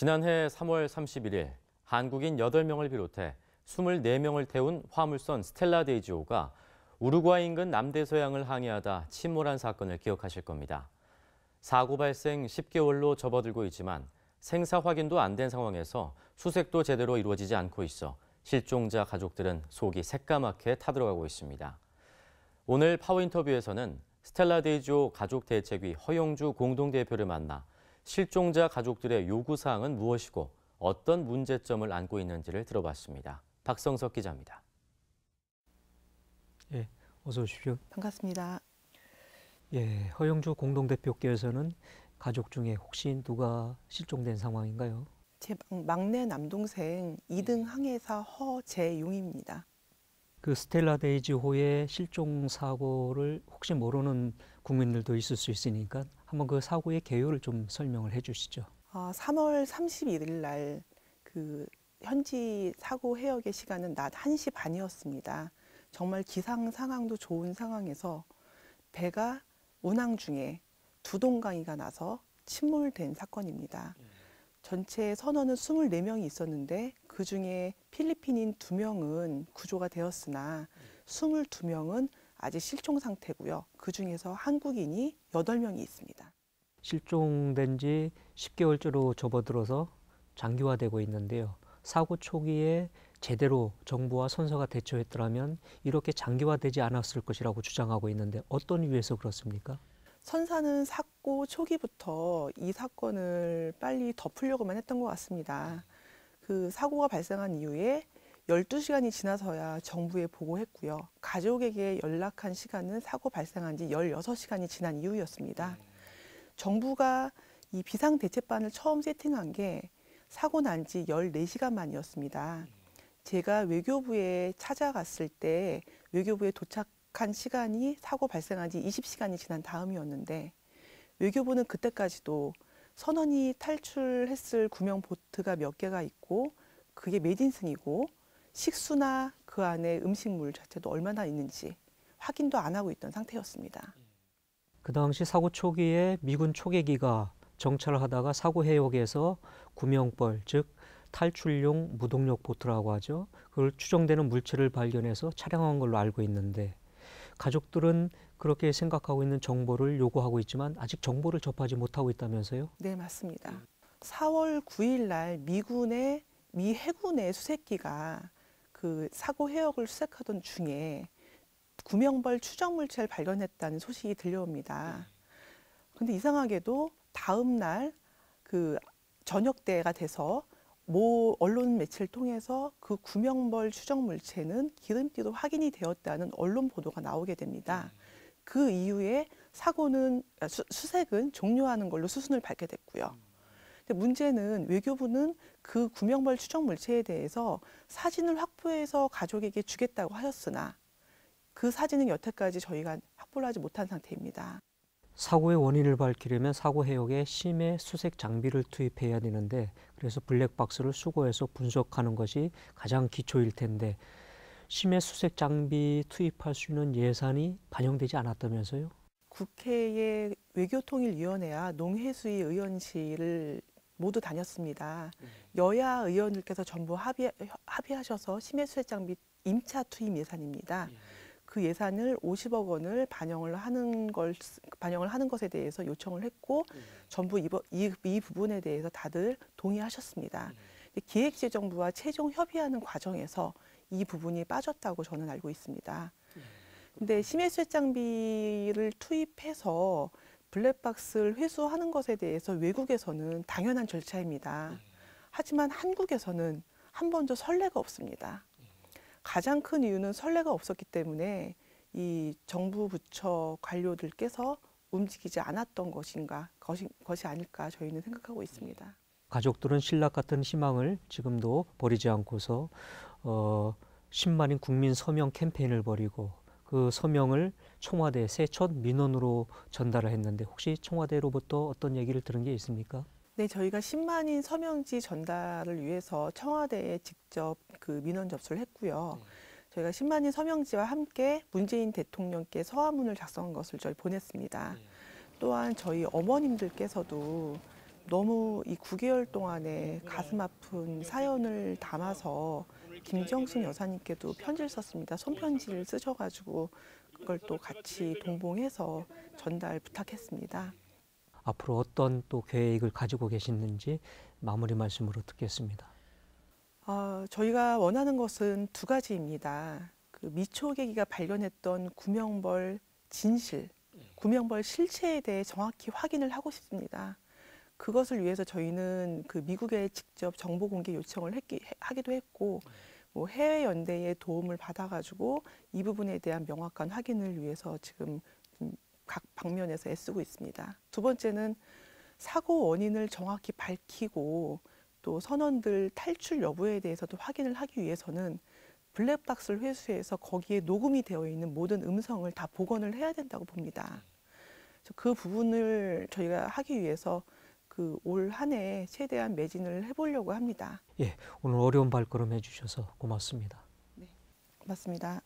지난해 3월 31일 한국인 8명을 비롯해 24명을 태운 화물선 스텔라 데이지호가 우루과이 인근 남대서양을 항해하다 침몰한 사건을 기억하실 겁니다. 사고 발생 10개월로 접어들고 있지만 생사 확인도 안 된 상황에서 수색도 제대로 이루어지지 않고 있어 실종자 가족들은 속이 새까맣게 타들어가고 있습니다. 오늘 파워인터뷰에서는 스텔라 데이지호 가족대책위 허용주 공동대표를 만나 실종자 가족들의 요구사항은 무엇이고 어떤 문제점을 안고 있는지를 들어봤습니다. 박성석 기자입니다. 예, 어서 오십시오. 반갑습니다. 예, 허영주 공동대표께서는 가족 중에 혹시 누가 실종된 상황인가요? 제 막내 남동생 2등 항해사 허재용입니다. 그 스텔라 데이지호의 실종 사고를 혹시 모르는 국민들도 있을 수 있으니까 한번 그 사고의 개요를 좀 설명을 해주시죠. 3월 31일 날 그 현지 사고 해역의 시간은 낮 1시 반이었습니다. 정말 기상 상황도 좋은 상황에서 배가 운항 중에 두동강이가 나서 침몰된 사건입니다. 전체 선원은 24명이 있었는데 그중에 필리핀인 2명은 구조가 되었으나 22명은 아직 실종 상태고요. 그중에서 한국인이 8명이 있습니다. 실종된 지 10개월째로 접어들어서 장기화되고 있는데요. 사고 초기에 제대로 정부와 선서가 대처했더라면 이렇게 장기화되지 않았을 것이라고 주장하고 있는데 어떤 이유에서 그렇습니까? 선사는 사고 초기부터 이 사건을 빨리 덮으려고만 했던 것 같습니다. 그 사고가 발생한 이후에 12시간이 지나서야 정부에 보고했고요. 가족에게 연락한 시간은 사고 발생한 지 16시간이 지난 이후였습니다. 정부가 이 비상대책반을 처음 세팅한 게 사고 난 지 14시간 만이었습니다. 제가 외교부에 찾아갔을 때 외교부에 도착한 시간이 사고 발생한 지 20시간이 지난 다음이었는데 외교부는 그때까지도 선원이 탈출했을 구명 보트가 몇 개가 있고 그게 메딘슨이고 식수나 그 안에 음식물 자체도 얼마나 있는지 확인도 안 하고 있던 상태였습니다. 그 당시 사고 초기에 미군 초계기가 정찰을 하다가 사고 해역에서 구명벌, 즉 탈출용 무동력 보트라고 하죠. 그걸 추정되는 물체를 발견해서 차량한 걸로 알고 있는데 가족들은 그렇게 생각하고 있는 정보를 요구하고 있지만 아직 정보를 접하지 못하고 있다면서요? 네, 맞습니다. 4월 9일 날 미 해군의 수색기가 그 사고 해역을 수색하던 중에 구명벌 추정 물체를 발견했다는 소식이 들려옵니다. 근데 이상하게도 다음 날 그 저녁 때가 돼서 모 언론 매체를 통해서 그 구명벌 추정 물체는 기름띠로 확인이 되었다는 언론 보도가 나오게 됩니다. 그 이후에 수색은 종료하는 걸로 수순을 밟게 됐고요. 근데 문제는 외교부는 그 구명벌 추정 물체에 대해서 사진을 확보해서 가족에게 주겠다고 하였으나 그 사진은 여태까지 저희가 확보를 하지 못한 상태입니다. 사고의 원인을 밝히려면 사고 해역에 심해 수색 장비를 투입해야 되는데 그래서 블랙박스를 수거해서 분석하는 것이 가장 기초일 텐데 심해 수색 장비 투입할 수 있는 예산이 반영되지 않았다면서요? 국회의 외교통일위원회와 농해수위 의원실을 모두 다녔습니다. 여야 의원들께서 전부 합의하셔서 심해 수색 장비 임차 투입 예산입니다. 그 예산을 50억 원을 반영을 하는 것에 대해서 요청을 했고 전부 이 부분에 대해서 다들 동의하셨습니다. 기획재정부와 최종 협의하는 과정에서 이 부분이 빠졌다고 저는 알고 있습니다. 근데 심해 수색 장비를 투입해서 블랙박스를 회수하는 것에 대해서 외국에서는 당연한 절차입니다. 하지만 한국에서는 한 번도 선례가 없습니다. 가장 큰 이유는 선례가 없었기 때문에 이 정부 부처 관료들께서 움직이지 않았던 것이 아닐까 저희는 생각하고 있습니다. 가족들은 신락 같은 희망을 지금도 버리지 않고서 10만인 국민 서명 캠페인을 벌이고 그 서명을 청와대 새 첫 민원으로 전달을 했는데 혹시 청와대로부터 어떤 얘기를 들은 게 있습니까? 네, 저희가 10만인 서명지 전달을 위해서 청와대에 직접 그 민원 접수를 했고요. 저희가 10만인 서명지와 함께 문재인 대통령께 서한문을 작성한 것을 저희 보냈습니다. 또한 저희 어머님들께서도 너무 이 9개월 동안에 가슴 아픈 사연을 담아서 김정숙 여사님께도 편지를 썼습니다. 손편지를 쓰셔가지고 그걸 또 같이 동봉해서 전달 부탁했습니다. 앞으로 어떤 또 계획을 가지고 계시는지 마무리 말씀으로 듣겠습니다. 저희가 원하는 것은 두 가지입니다. 그 미초계기가 발견했던 구명벌 진실, 구명벌 실체에 대해 정확히 확인을 하고 싶습니다. 그것을 위해서 저희는 그 미국에 직접 정보 공개 요청을 하기도 했고, 뭐 해외 연대의 도움을 받아가지고 이 부분에 대한 명확한 확인을 위해서 지금 각 방면에서 애쓰고 있습니다. 두 번째는 사고 원인을 정확히 밝히고 또 선원들 탈출 여부에 대해서도 확인을 하기 위해서는 블랙박스를 회수해서 거기에 녹음이 되어 있는 모든 음성을 다 복원을 해야 된다고 봅니다. 그 부분을 저희가 하기 위해서 그 올 한 해 최대한 매진을 해보려고 합니다. 예, 오늘 어려운 발걸음 해주셔서 고맙습니다. 고맙습니다.